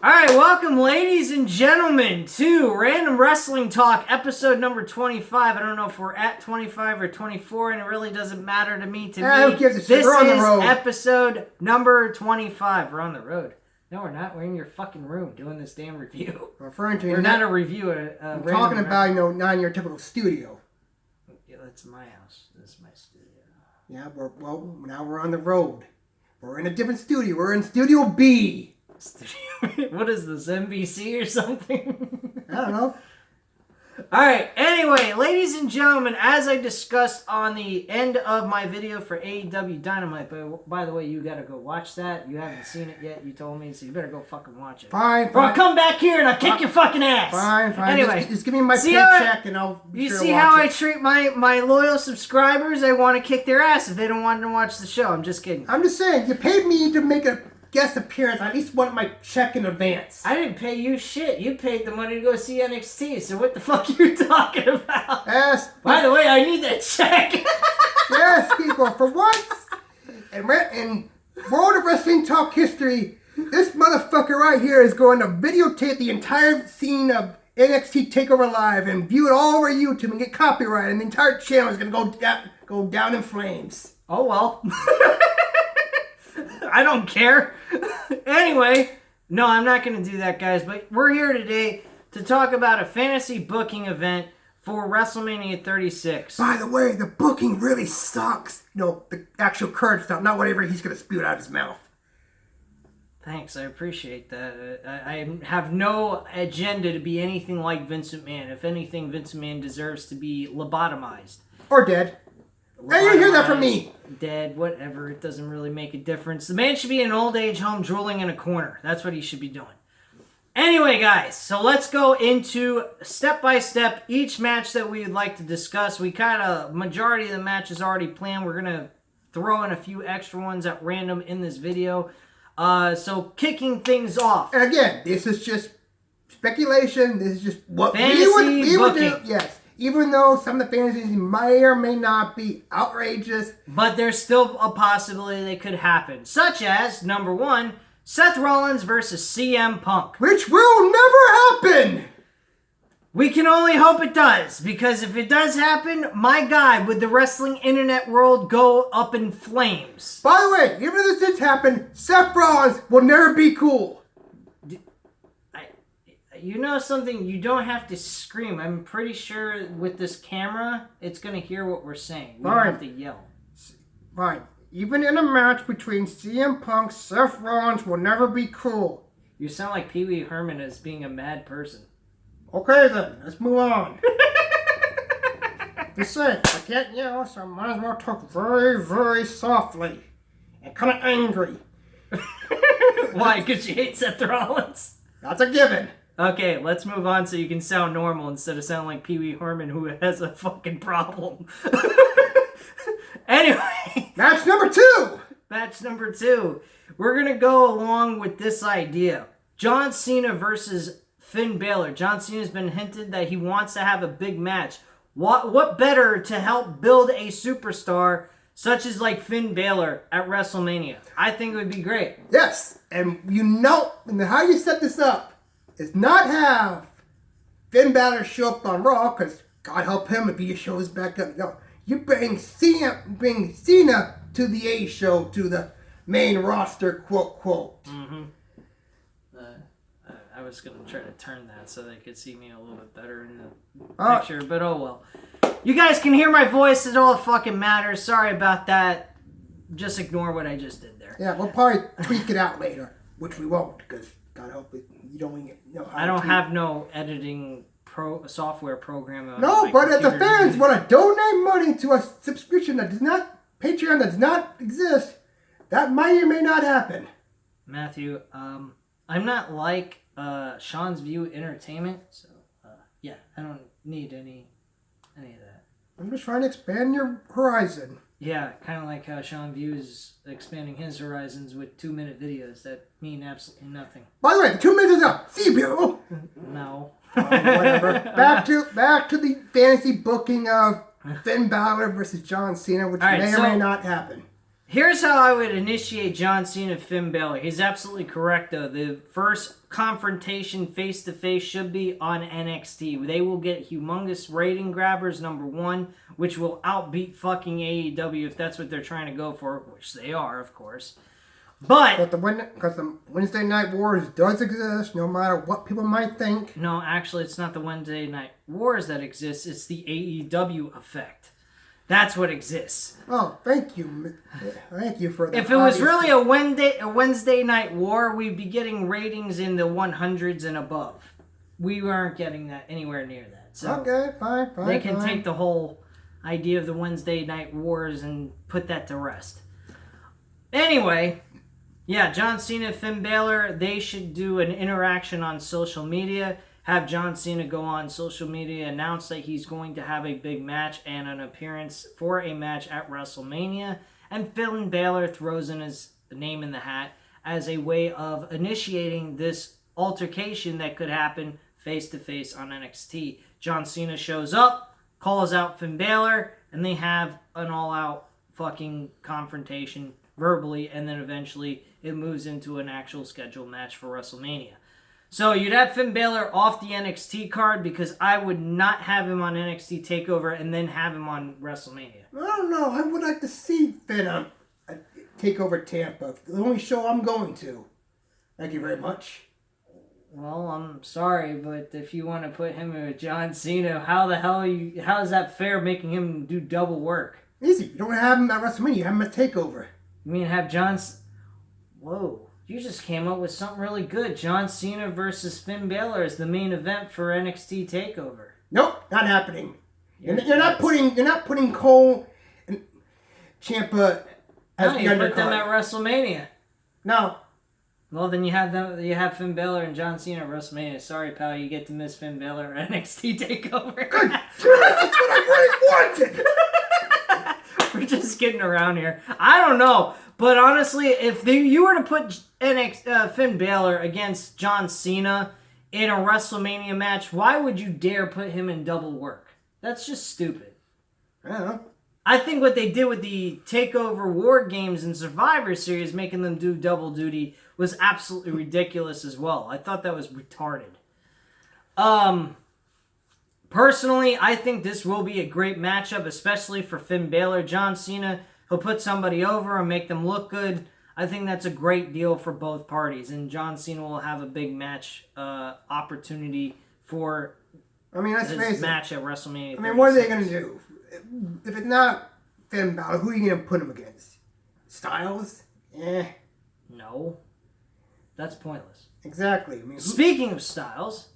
Alright, welcome ladies and gentlemen to Random Wrestling Talk, episode number 25. I don't know if we're at 25 or 24, and it really doesn't matter to me. Who gives a shit? This We're on the is road. episode number 25. We're on the road. No, we're not. We're in your fucking room doing this damn review. We're not a review. I'm talking about, not in your typical studio. Yeah, that's my house. This is my studio. Yeah, now we're on the road. We're in a different studio. We're in Studio B. What is this, NBC or something? I don't know. Alright, anyway, ladies and gentlemen, as I discussed on the end of my video for AEW Dynamite, by the way, you gotta go watch that. You haven't seen it yet, you told me, so you better go fucking watch it. Fine. Or I'll come back here and I'll kick your fucking ass. Fine. Anyway. Just give me my paycheck and I'll You see how I treat my loyal subscribers? I want to kick their ass if they don't want to watch the show. I'm just kidding. I'm just saying, you paid me to make a guest appearance. I at least want my check in advance. I didn't pay you shit. You paid the money to go see NXT, so what the fuck are you talking about? Yes. By the way, I need that check. Yes, people, for once, in World of Wrestling Talk history, this motherfucker right here is going to videotape the entire scene of NXT Takeover Live and view it all over YouTube and get copyrighted, and the entire channel is going to go down in flames. Oh, well. I don't care. Anyway, no, I'm not going to do that, guys, but we're here today to talk about a fantasy booking event for WrestleMania 36. By the way, the booking really sucks. No, the actual current stuff, not whatever he's going to spew out of his mouth. Thanks, I appreciate that. I have no agenda to be anything like Vince McMahon. If anything, Vince McMahon deserves to be lobotomized. Or dead. Hey, you hear that from me. Dead, whatever. It doesn't really make a difference. The man should be in an old age home drooling in a corner. That's what he should be doing. Anyway, guys, so let's go into step by step each match that we would like to discuss. We majority of the matches already planned. We're going to throw in a few extra ones at random in this video. So kicking things off. And again, this is just speculation. This is just what fantasy we would do. booking. Yes. Even though some of the fantasies may or may not be outrageous. But there's still a possibility they could happen. Such as, number one, Seth Rollins versus CM Punk. Which will never happen! We can only hope it does. Because if it does happen, my God, would the wrestling internet world go up in flames. By the way, even if this did happen, Seth Rollins will never be cool. You know something? You don't have to scream. I'm pretty sure with this camera, it's going to hear what we're saying. We don't have to yell. Fine. Even in a match between CM Punk, Seth Rollins will never be cool. You sound like Pee Wee Herman as being a mad person. Okay then, let's move on. Just saying, I can't yell, so I might as well talk very, very softly. And kind of angry. Why? Because you hate Seth Rollins? That's a given. Okay, let's move on so you can sound normal instead of sounding like Pee Wee Herman who has a fucking problem. Anyway. Match number 2. Match number 2. We're going to go along with this idea. John Cena versus Finn Balor. John Cena's been hinted that he wants to have a big match. What better to help build a superstar such as like Finn Balor at WrestleMania? I think it would be great. Yes, and and how you set this up is not have Finn Balor show up on Raw, because God help him if he shows back up. No, you bring Cena to the A show, to the main roster, quote, quote. Mm-hmm. I was going to try to turn that so they could see me a little bit better in the picture, but oh well. You guys can hear my voice, it all fucking matters. Sorry about that. Just ignore what I just did there. Yeah, we'll probably tweak it out later, which we won't, because God help it, you don't even know how I don't have no editing software program. No, but if the fans want to donate money to a subscription Patreon that does not exist, that might or may not happen. Matthew, I'm not like Sean's View Entertainment, so yeah, I don't need any of that. I'm just trying to expand your horizon. Yeah, kind of like how Sean View's expanding his horizons with 2-minute videos that mean absolutely nothing. By the way, the 2 minutes is up. See you, people. No. Whatever. Back to the fantasy booking of Finn Balor versus John Cena, which may or may not happen. Here's how I would initiate John Cena, Finn Balor. He's absolutely correct, though. The first confrontation face-to-face should be on NXT. They will get humongous rating grabbers, number one, which will outbeat fucking AEW if that's what they're trying to go for, which they are, of course. But because the Wednesday Night Wars does exist, no matter what people might think. No, actually, it's not the Wednesday Night Wars that exists. It's the AEW effect. That's what exists. Oh, thank you. Thank you for that. If it was really a Wednesday Night War, we'd be getting ratings in the 100s and above. We weren't getting that anywhere near that. So okay, fine. They can take the whole idea of the Wednesday Night Wars and put that to rest. Anyway, yeah, John Cena, Finn Balor, they should do an interaction on social media. Have John Cena go on social media, announce that he's going to have a big match and an appearance for a match at WrestleMania. And Finn Balor throws in his name in the hat as a way of initiating this altercation that could happen face-to-face on NXT. John Cena shows up, calls out Finn Balor, and they have an all-out fucking confrontation verbally, and then eventually it moves into an actual scheduled match for WrestleMania. So you'd have Finn Balor off the NXT card because I would not have him on NXT TakeOver and then have him on WrestleMania. I don't know. I would like to see Finn on TakeOver Tampa. The only show I'm going to. Thank you very much. Well, I'm sorry, but if you want to put him with John Cena, how is that fair making him do double work? Easy. You don't have him at WrestleMania. You have him at TakeOver. You mean have John... Whoa. You just came up with something really good. John Cena versus Finn Balor is the main event for NXT TakeOver. Nope, not happening. You're not putting Cole and Ciampa as the you undercard. put them at WrestleMania. No. Well, then you have Finn Balor and John Cena at WrestleMania. Sorry, pal, you get to miss Finn Balor at NXT TakeOver. Good. That's what I really wanted. We're just getting around here. I don't know. But honestly, if you were to put Finn Balor against John Cena in a WrestleMania match, why would you dare put him in double work? That's just stupid. I don't know. I think what they did with the TakeOver War Games and Survivor Series, making them do double duty, was absolutely ridiculous as well. I thought that was retarded. Personally, I think this will be a great matchup, especially for Finn Balor. John Cena, he'll put somebody over and make them look good. I think that's a great deal for both parties, and John Cena will have a big match opportunity for his match at WrestleMania. I mean, what are they going to do? If it's not Finn Balor, who are you going to put him against? Styles? No. That's pointless. Exactly. Speaking of Styles...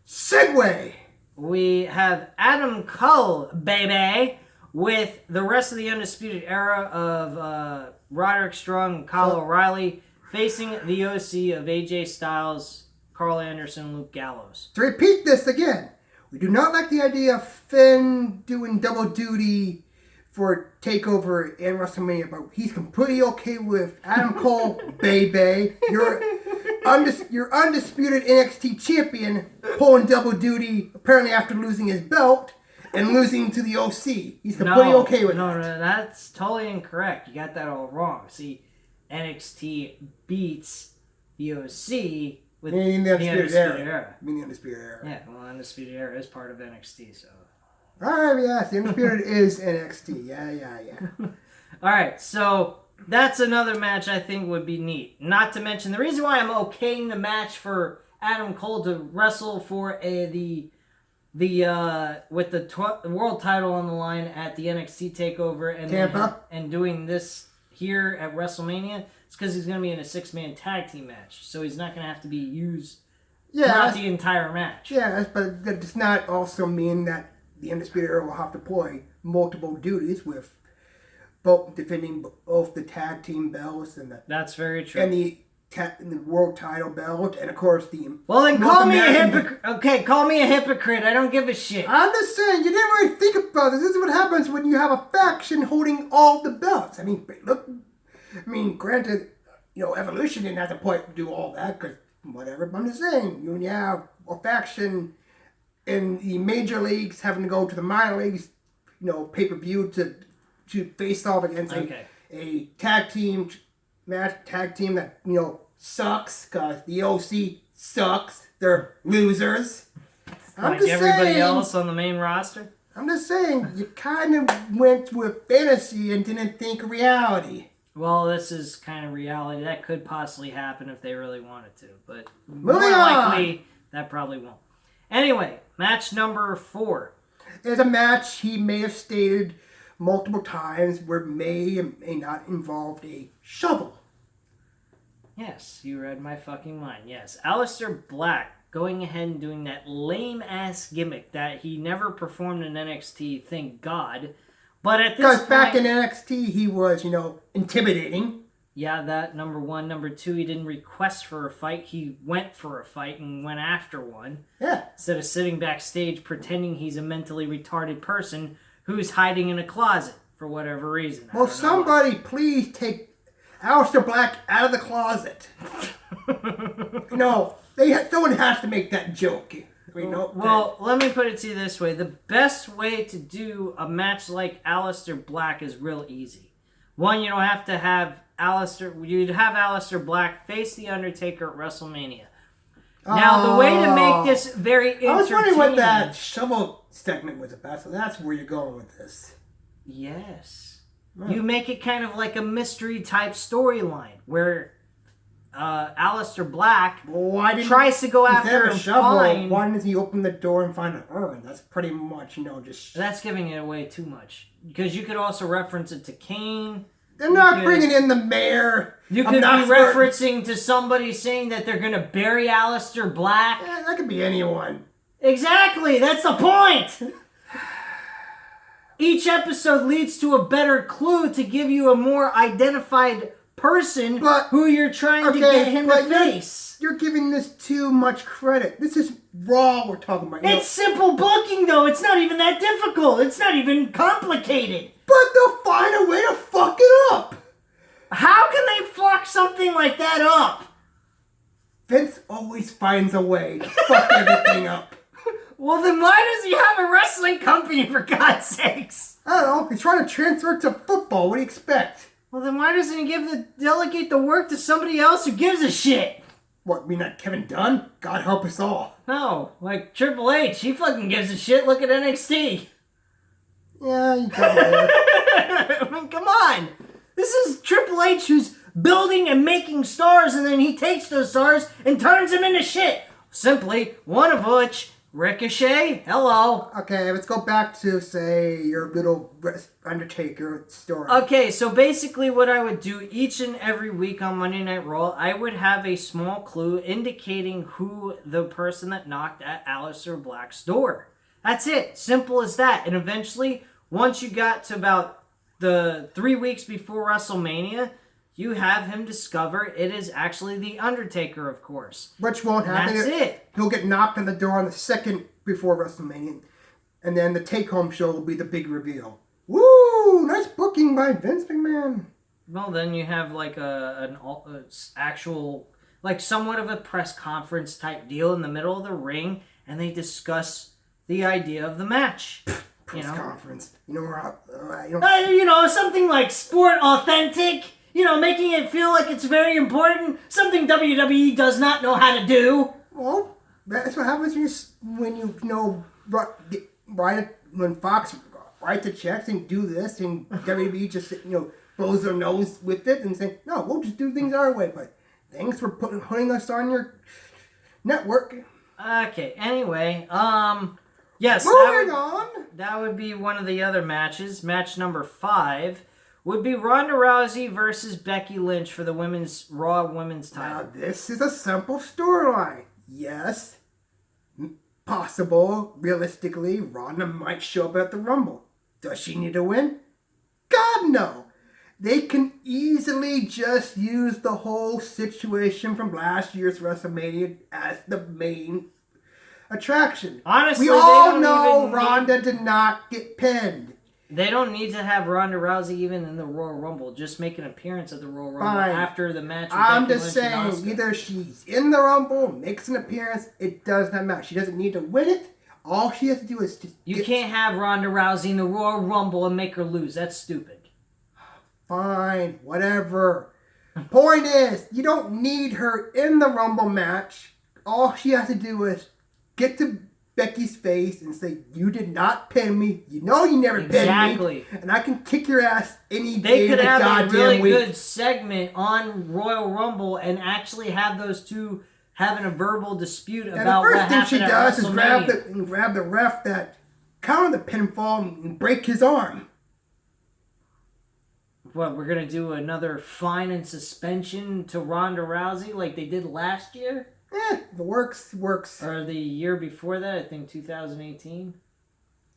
Segway! We have Adam Cole, baby, with the rest of the Undisputed Era of Roderick Strong and Kyle O'Reilly facing the OC of AJ Styles, Carl Anderson, Luke Gallows. To repeat this again, we do not like the idea of Finn doing double duty for TakeOver and WrestleMania, but he's completely okay with Adam Cole, baby. You're undisputed NXT champion pulling double duty, apparently after losing his belt and losing to the OC. He's completely okay with that. No, that's totally incorrect. You got that all wrong. See, NXT beats the OC with the Undisputed Era. I mean the Undisputed Era. Yeah, well, Undisputed Era is part of NXT, so... Alright, yes, the Undisputed is NXT. Yeah. Alright, so... That's another match I think would be neat. Not to mention, the reason why I'm okaying the match for Adam Cole to wrestle for the world title on the line at the NXT TakeOver and Tampa, and doing this here at WrestleMania, it's because he's going to be in a 6-man tag team match, so he's not going to have to be used throughout the entire match. Yes, but that does not also mean that the Undisputed Era will have to play multiple duties with both defending both the tag team belts and that's very true, and the world title belt, and of course the... Well, then call me a hypocrite. Okay, call me a hypocrite. I don't give a shit. I'm just saying, you didn't really think about this. This is what happens when you have a faction holding all the belts. I mean, look, granted, Evolution didn't have to do all that, because whatever, but I'm just saying, when you have a faction in the major leagues having to go to the minor leagues, pay-per-view to face off against a tag team that, sucks, because the OC sucks. They're losers. Like everybody else on the main roster? I'm just saying, you kind of went with fantasy and didn't think reality. Well, this is kind of reality. That could possibly happen if they really wanted to, but Moving more on. likely, that probably won't. Anyway, match number 4. There's a match he may have stated multiple times where may and may not involve a shovel. Yes, you read my fucking mind. Yes, Alistar Black going ahead and doing that lame-ass gimmick that he never performed in NXT, thank God. But at this point... Because back in NXT, he was, intimidating. Yeah, that, number 1. Number 2, he didn't request for a fight. He went for a fight and went after one. Yeah. Instead of sitting backstage pretending he's a mentally retarded person who's hiding in a closet for whatever reason. Well, somebody please take Alistar Black out of the closet. Someone has to make that joke. Well, let me put it to you this way. The best way to do a match like Alistar Black is real easy. One, you don't have to have you'd have Alistar Black face The Undertaker at WrestleMania. Now, the way to make this very entertaining... I was wondering what that shovel segment was about, so that's where you're going with this. Yes. Oh. You make it kind of like a mystery-type storyline, where Alistar Black tries to go after a shovel. Why doesn't he open the door and find an urn? That's pretty much, just... That's giving it away too much. Because you could also reference it to Kane. They're not bringing in the mayor. You could be referencing to somebody saying that they're going to bury Alistar Black. Yeah, that could be anyone. Exactly, that's the point! Each episode leads to a better clue to give you a more identified person who you're trying to get him to face. You're giving this too much credit. This is Raw we're talking about. It's simple booking, though. It's not even that difficult. It's not even complicated. But they'll find a way to fuck it up. How can they fuck something like that up? Vince always finds a way to fuck everything up. Well, then why does he have a wrestling company, for God's sakes? I don't know. He's trying to transfer it to football. What do you expect? Well, then why doesn't he delegate the work to somebody else who gives a shit? What, mean that Kevin Dunn? God help us all. No, like Triple H. He fucking gives a shit. Look at NXT. Yeah, you got it. I mean, come on. This is Triple H who's building and making stars, and then he takes those stars and turns them into shit. Simply, one of which, Ricochet. Hello. Okay, let's go back to, say, your little Undertaker story. Okay, so basically what I would do each and every week on Monday Night Raw, I would have a small clue indicating who the person that knocked at Alistar Black's door. That's it. Simple as that. And eventually, once you got to about the 3 weeks before WrestleMania, you have him discover it is actually The Undertaker, of course. Which won't happen. That's it. He'll get knocked on the door on the second before WrestleMania. And then the take-home show will be the big reveal. Woo! Nice booking by Vince McMahon. Well, then you have like an actual, like somewhat of a press conference type deal in the middle of the ring, and they discuss the idea of the match. Press conference. Something like sport authentic. Making it feel like it's very important. Something WWE does not know how to do. Well, that's what happens when when Fox write the checks and do this, and WWE just blows their nose with it and say, no, we'll just do things our way. But thanks for putting us on your network. Okay. Anyway, yes. Moving on. That would be one of the other matches. Match number 5 would be Ronda Rousey versus Becky Lynch for the Raw Women's title. Now, this is a simple storyline. Yes, possible, realistically, Ronda might show up at the Rumble. Does she need to win? God, no. They can easily just use the whole situation from last year's WrestleMania as the main attraction. Honestly, we all know Ronda did not get pinned. They don't need to have Ronda Rousey even in the Royal Rumble. Just make an appearance at the Royal Rumble after the match. I'm just saying, either she's in the Rumble, makes an appearance, it does not matter. She doesn't need to win it. All she has to do is just... You can't have Ronda Rousey in the Royal Rumble and make her lose. That's stupid. fine, whatever. Point is, you don't need her in the Rumble match. All she has to do is get to Becky's face and say, you did not pin me. You know you never pinned me. And I can kick your ass any day of the goddamn week. They could have a really good segment on Royal Rumble and actually have those two having a verbal dispute about what happened at WrestleMania. The first thing she does is grab the ref that countered the pinfall and break his arm. What, we're going to do another fine and suspension to Ronda Rousey like they did last year? If it works, it works. Or the year before that, I think 2018.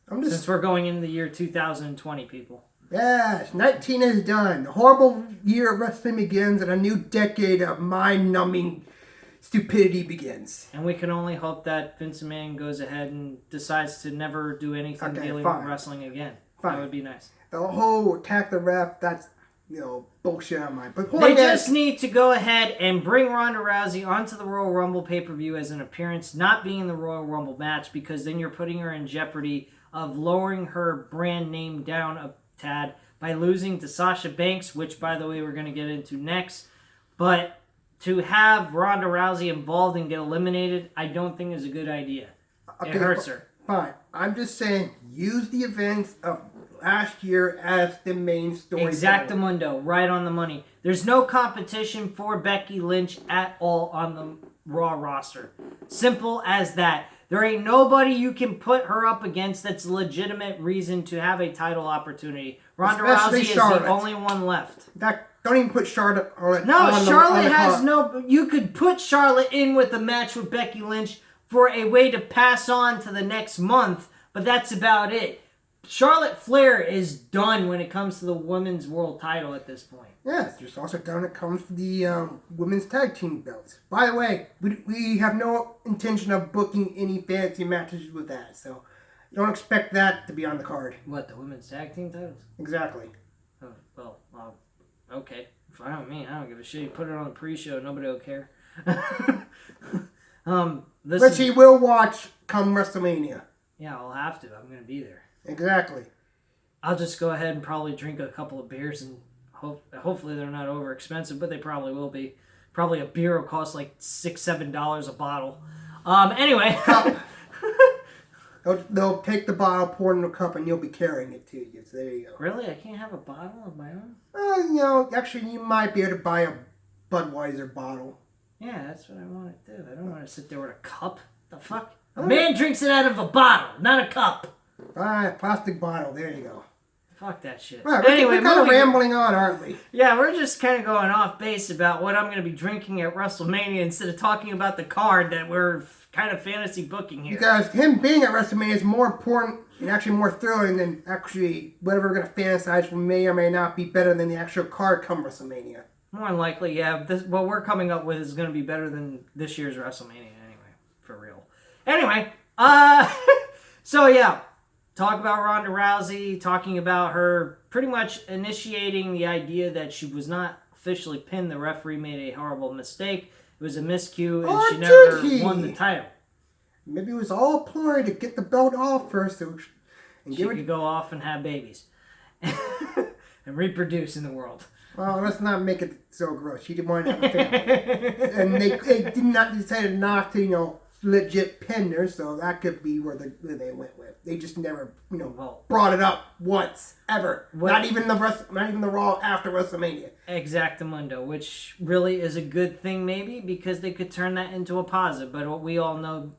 Since we're going into the year 2020, people. Yes, 19 is done. The horrible year of wrestling begins and a new decade of mind-numbing stupidity begins. And we can only hope that Vince McMahon goes ahead and decides to never do anything dealing with wrestling again. That would be nice. The whole attack the ref, that's, bullshit on mine. But they just need to go ahead and bring Ronda Rousey onto the Royal Rumble pay-per-view as an appearance, not being in the Royal Rumble match, because then you're putting her in jeopardy of lowering her brand name down a tad by losing to Sasha Banks, which, by the way, we're going to get into next. But to have Ronda Rousey involved and get eliminated, I don't think is a good idea. It hurts her. Fine. I'm just saying, use the events of last year as the main story. Exactamundo, right on the money. There's no competition for Becky Lynch at all on the Raw roster. Simple as that. There ain't nobody you can put her up against that's a legitimate reason to have a title opportunity. Ronda Rousey is the only one left. Don't even put Charlotte on Charlotte has no... You could put Charlotte in with a match with Becky Lynch for a way to pass on to the next month, but that's about it. Charlotte Flair is done when it comes to the women's world title at this point. Yes, just also done when it comes to the women's tag team belts. By the way, we have no intention of booking any fancy matches with that, so don't expect that to be on the card. What, the women's tag team titles? Exactly. Oh, well, okay. Fine with me. I don't give a shit. You put it on the pre-show, nobody will care. Which he will watch come WrestleMania. Yeah, I'll have to. I'm going to be there. Exactly. I'll just go ahead and probably drink a couple of beers and hopefully they're not over expensive, but they probably will be. Probably a beer will cost like $6-7 a bottle. Anyway. They'll take the bottle, pour it in a cup, and you'll be carrying it to you. So there you go. Really? I can't have a bottle of my own? Actually, you might be able to buy a Budweiser bottle. Yeah, that's what I want to do. I don't want to sit there with a cup. The fuck? A man drinks it out of a bottle, not a cup. Alright, plastic bottle. There you go. Fuck that shit. Right, we're kind of rambling on, aren't we? Yeah, we're just kind of going off base about what I'm going to be drinking at WrestleMania instead of talking about the card that we're kind of fantasy booking here. Because him being at WrestleMania is more important and actually more thrilling than actually whatever we're going to fantasize for may or may not be better than the actual card come WrestleMania. More than likely, yeah. What we're coming up with is going to be better than this year's WrestleMania anyway, for real. Anyway, so yeah. Talk about Ronda Rousey, talking about her pretty much initiating the idea that she was not officially pinned. The referee made a horrible mistake. It was a miscue, and she never won the title. Maybe it was all a ploy to get the belt off first. And she could go off and have babies. And reproduce in the world. Well, let's not make it so gross. She didn't want to have a family. And they did not decide not to, legit pin her, so that could be where they went with. They just never, brought it up once ever. Not even the Raw after WrestleMania. Exactamundo, which really is a good thing, maybe because they could turn that into a positive. But what we all know,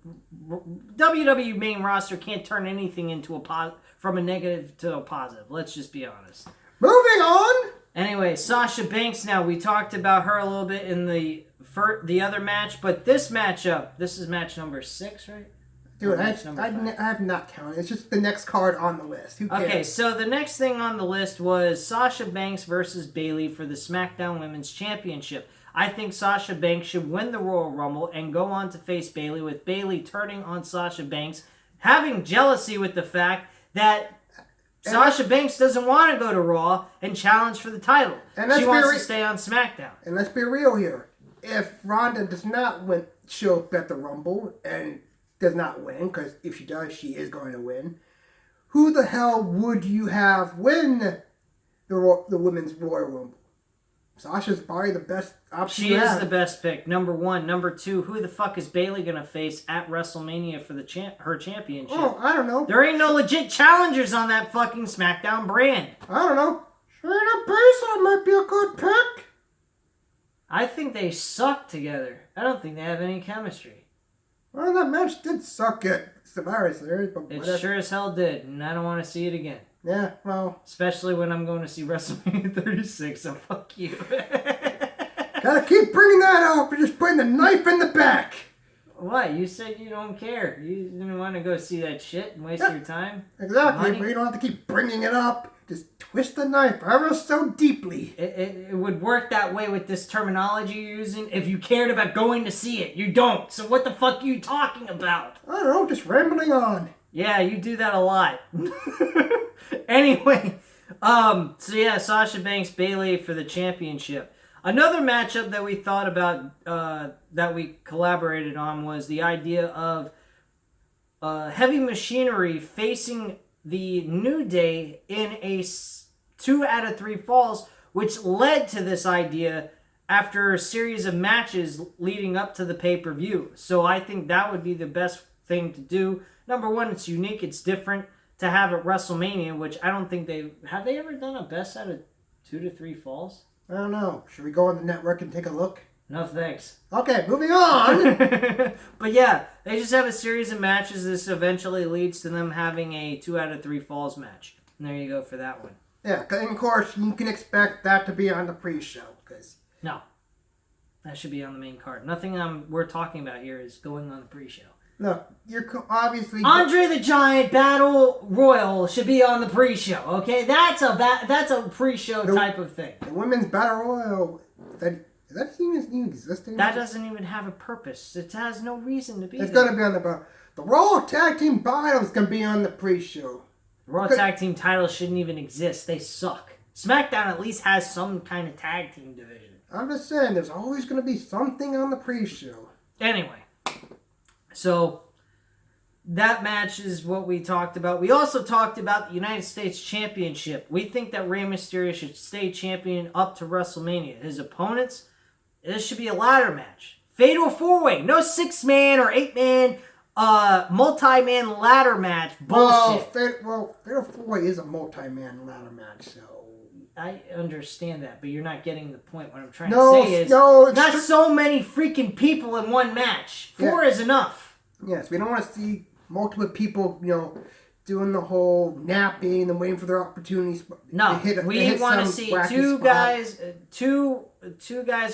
WWE main roster can't turn anything into from a negative to a positive. Let's just be honest. Moving on. Anyway, Sasha Banks. Now we talked about her a little bit in the other match, but this matchup, this is match number 6, right? Dude, I have not counted. It's just the next card on the list. Who cares? Okay, so the next thing on the list was Sasha Banks versus Bayley for the SmackDown Women's Championship. I think Sasha Banks should win the Royal Rumble and go on to face Bayley, with Bayley turning on Sasha Banks, having jealousy with the fact that Sasha Banks doesn't want to go to Raw and challenge for the title. She wants to stay on SmackDown. And let's be real here. If Ronda does not show up at the Rumble and does not win, because if she does, she is going to win, who the hell would you have win the women's Royal Rumble. Sasha's probably the best option. She is the best pick. Number 1. Number 2, who the fuck is Bayley gonna face at WrestleMania for the her championship? Oh, I don't know. There ain't no legit challengers on that fucking SmackDown brand. I don't know. Shayna Baszler might be a good pick. I think they suck together. I don't think they have any chemistry. Well, that match did suck at Survivor Series, but it sure as hell did, and I don't want to see it again. Yeah, well... Especially when I'm going to see WrestleMania 36, so fuck you. Gotta keep bringing that up. You're just putting the knife in the back. What? You said you don't care. You didn't want to go see that shit and waste your time? Exactly, but you don't have to keep bringing it up. Just twist the knife ever so deeply. It would work that way with this terminology you're using if you cared about going to see it. You don't. So what the fuck are you talking about? I don't know, just rambling on. Yeah, you do that a lot. Anyway, so yeah, Sasha Banks, Bayley for the championship. Another matchup that we thought about, that we collaborated on, was the idea of Heavy Machinery facing the New Day in a 2 out of 3 falls, which led to this idea after a series of matches leading up to the pay-per-view. So I think that would be the best thing to do. Number 1, it's unique, it's different to have at WrestleMania, which I don't think have they ever done a best out of 2 to 3 falls? I don't know. Should we go on the network and take a look? No thanks. Okay, moving on. But yeah, they just have a series of matches. This eventually leads to them having a 2 out of 3 falls match. And there you go for that one. Yeah, and of course you can expect that to be on the pre-show. No, that should be on the main card. Nothing we're talking about here is going on the pre-show. Look, you're obviously... Andre the Giant Battle Royal should be on the pre-show, okay? That's a pre-show type of thing. The Women's Battle Royal, does that even exist anymore? That doesn't even have a purpose. It has no reason to be It's going to be on the... The Raw Tag Team Battles going to be on the pre-show. Raw Tag Team titles shouldn't even exist. They suck. SmackDown at least has some kind of tag team division. I'm just saying, there's always going to be something on the pre-show. Anyway, so that match is what we talked about. We also talked about the United States Championship. We think that Rey Mysterio should stay champion up to WrestleMania. His opponents, this should be a ladder match. Fatal 4-way. No 6-man or 8-man multi-man ladder match. Bullshit. Fatal 4-way is a multi-man ladder match, so... I understand that, but you're not getting the point. What I'm trying to say is not so many freaking people in one match. 4 is enough. Yes, we don't want to see multiple people, doing the whole napping and waiting for their opportunities. No, we want to see two guys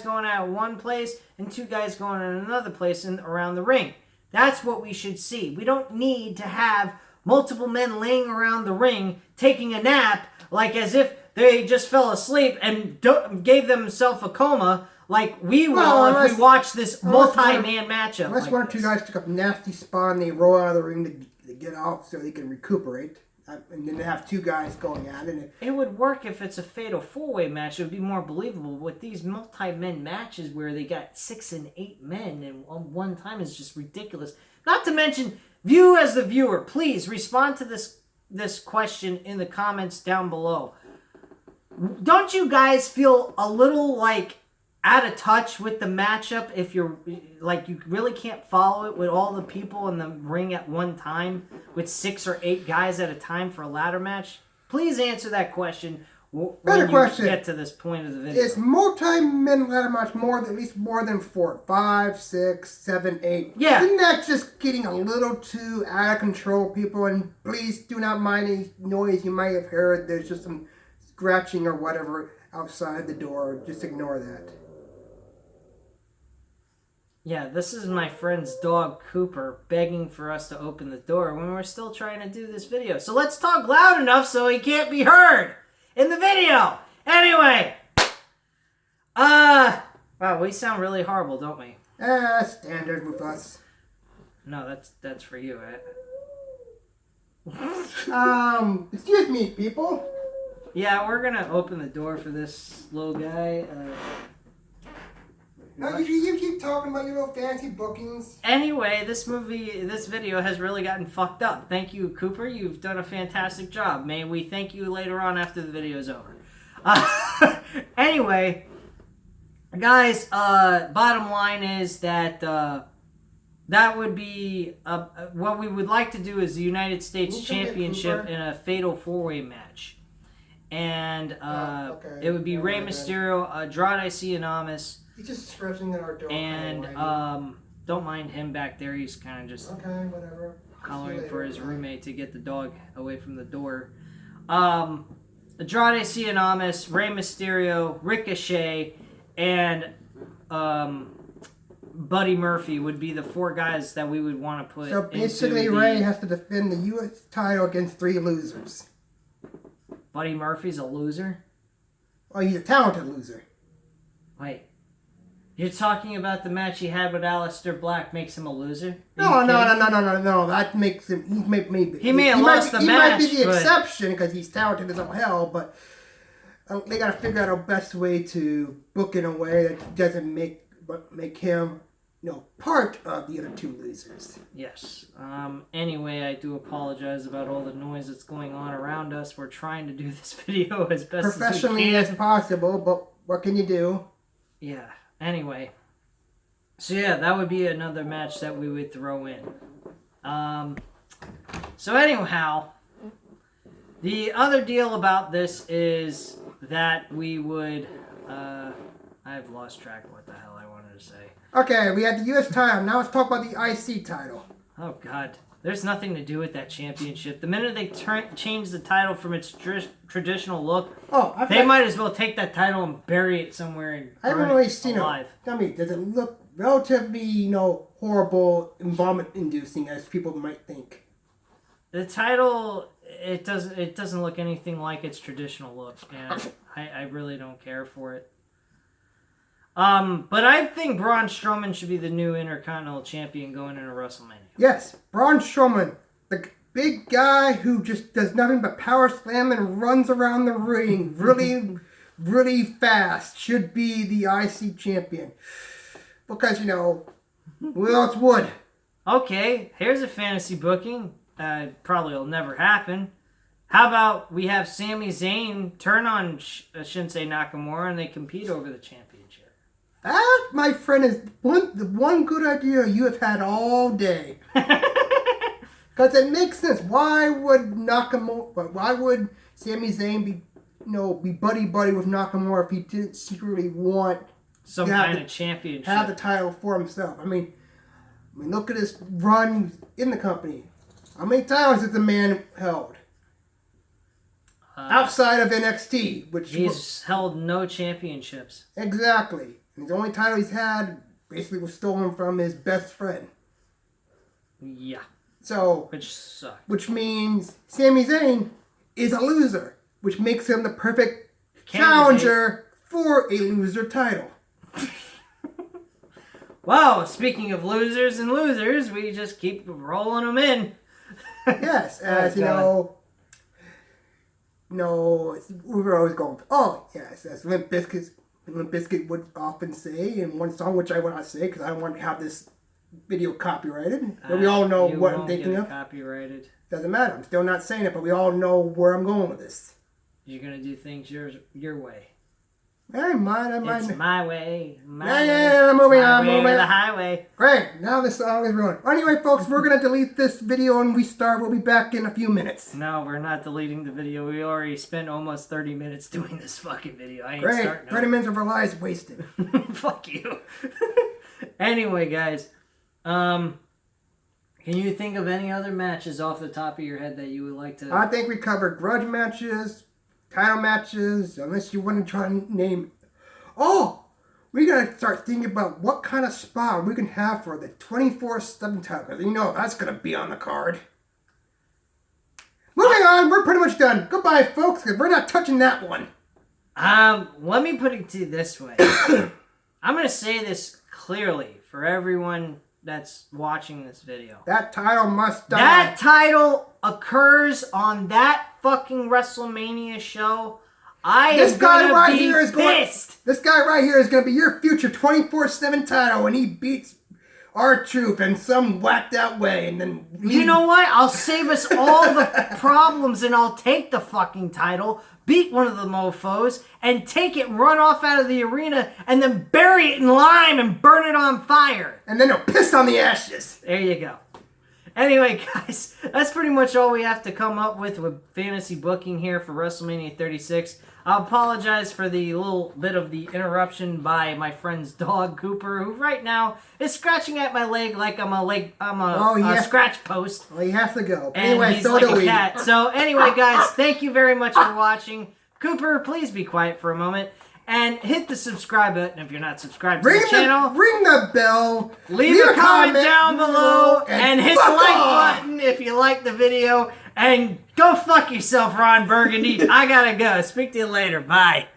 going out one place and 2 guys going in another place around the ring. That's what we should see. We don't need to have multiple men laying around the ring taking a nap, like as if they just fell asleep and gave themselves a coma, like we will if we watch this multi-man matchup. Unless one or 2 guys took a nasty spot and they roll out of the ring to get off so they can recuperate. And then they have 2 guys going at it. It would work if it's a fatal 4-way match. It would be more believable. With these multi-men matches where they got 6 and 8 men and one time is just ridiculous. Not to mention, you as the viewer, please respond to this question in the comments down below. Don't you guys feel a little out of touch with the matchup if you're you really can't follow it with all the people in the ring at one time with 6 or 8 guys at a time for a ladder match? Please answer that question when you get to this point of the video. Is multi-men ladder match at least more than 4, 5, 6, 7, 8? Yeah. Isn't that just getting a little too out of control, people? And please do not mind any noise you might have heard. There's just some scratching or whatever outside the door. Just ignore that. Yeah, this is my friend's dog Cooper begging for us to open the door when we're still trying to do this video. So let's talk loud enough so he can't be heard in the video. Anyway, wow, we sound really horrible, don't we? Standard with us. No, that's for you, Excuse me, people. Yeah, we're gonna open the door for this little guy. No, you keep talking about your little fancy bookings. Anyway, this video has really gotten fucked up. Thank you, Cooper. You've done a fantastic job. May we thank you later on after the video is over. Anyway, guys, bottom line is that that would be what we would like to do is the United States Championship in a fatal 4-way match. And it would be Rey Mysterio, Andrade Cien. He's just scratching at our door. And don't mind him back there. He's kind of just whatever. Hollering for his roommate to get the dog away from the door. Andrade Cien, Rey Mysterio, Ricochet, and Buddy Murphy would be the 4 guys that we would want to put. So basically, Rey has to defend the U.S. title against 3 losers. Buddy Murphy's a loser? Oh, he's a talented loser. Wait. You're talking about the match he had with Alistar Black makes him a loser? No. That makes him. He may have lost the match. He might be the exception because he's talented as all hell, but they got to figure out a best way to book in a way that doesn't make him, part of the other 2 losers. Yes. Anyway, I do apologize about all the noise that's going on around us. We're trying to do this video as best professionally as possible, but what can you do? Yeah. Anyway. So yeah, that would be another match that we would throw in. So anyhow, the other deal about this is that we would... I've lost track of what the hell I wanted to say. Okay, we had the U.S. title. Now let's talk about the IC title. Oh, God. There's nothing to do with that championship. The minute they change the title from its traditional look, they might as well take that title and bury it somewhere and I haven't really seen alive. Tell me, does it look relatively, horrible and vomit-inducing as people might think? The title, it doesn't look anything like its traditional look, and I really don't care for it. But I think Braun Strowman should be the new Intercontinental Champion going into WrestleMania. Yes, Braun Strowman, the big guy who just does nothing but power slam and runs around the ring really, really fast, should be the IC champion. Because, who else would? Okay, here's a fantasy booking. Probably will never happen. How about we have Sami Zayn turn on Shinsuke Nakamura and they compete over the championship? That, my friend, is the one good idea you have had all day. Because it makes sense. Why would Sami Zayn be buddy-buddy with Nakamura if he didn't secretly want some kind of championship? Have the title for himself. I mean, look at his run in the company. How many titles has the man held? Outside of NXT, which he's held no championships. Exactly. And the only title he's had basically was stolen from his best friend. Yeah. So, which sucks. Which means Sami Zayn is a loser, which makes him the perfect challenger for a loser title. Wow, speaking of losers and losers, we just keep rolling them in. Yes, as we were always going, as Limp Bizkit would often say in one song, which I will not say because I don't want to have this video copyrighted. But we all know what I'm thinking of. Copyrighted. Doesn't matter. I'm still not saying it, but we all know where I'm going with this. You're gonna do things your way. I might. It's my way. Moving on. The highway. Great. Now this song is ruined. Anyway, folks, we're gonna delete this video and we'll be back in a few minutes. No, we're not deleting the video. We already spent almost 30 minutes doing this fucking video. I ain't Great. starting 30 minutes of our lives wasted. Fuck you. Anyway, guys, can you think of any other matches off the top of your head that you would like to? I think we covered grudge matches, title matches, unless you want to try and name. Oh, we gotta start thinking about what kind of spot we can have for the 24/7 title. Because that's gonna be on the card. Moving on, we're pretty much done. Goodbye, folks, because we're not touching that one. Let me put it to you this way. I'm gonna say this clearly for everyone that's watching this video. That title must die. That title occurs on that fucking WrestleMania show. This guy right here is going to be your future 24/7 title when he beats R-Truth in some whacked out way, and then You know what? I'll save us all the problems, and I'll take the fucking title, beat one of the mofos, and take it, run off out of the arena, and then bury it in lime and burn it on fire. And then they'll piss on the ashes. There you go. Anyway, guys, that's pretty much all we have to come up with fantasy booking here for WrestleMania 36. I apologize for the little bit of the interruption by my friend's dog, Cooper, who right now is scratching at my leg like I'm a scratch post. Well, he has to go. And Anyway, he's so like do a we. cat. So anyway, guys, thank you very much for watching. Cooper, please be quiet for a moment. And hit the subscribe button if you're not subscribed to the channel. Ring the bell. Leave a comment down below. And hit the like button if you like the video. And go fuck yourself, Ron Burgundy. I gotta go. Speak to you later. Bye.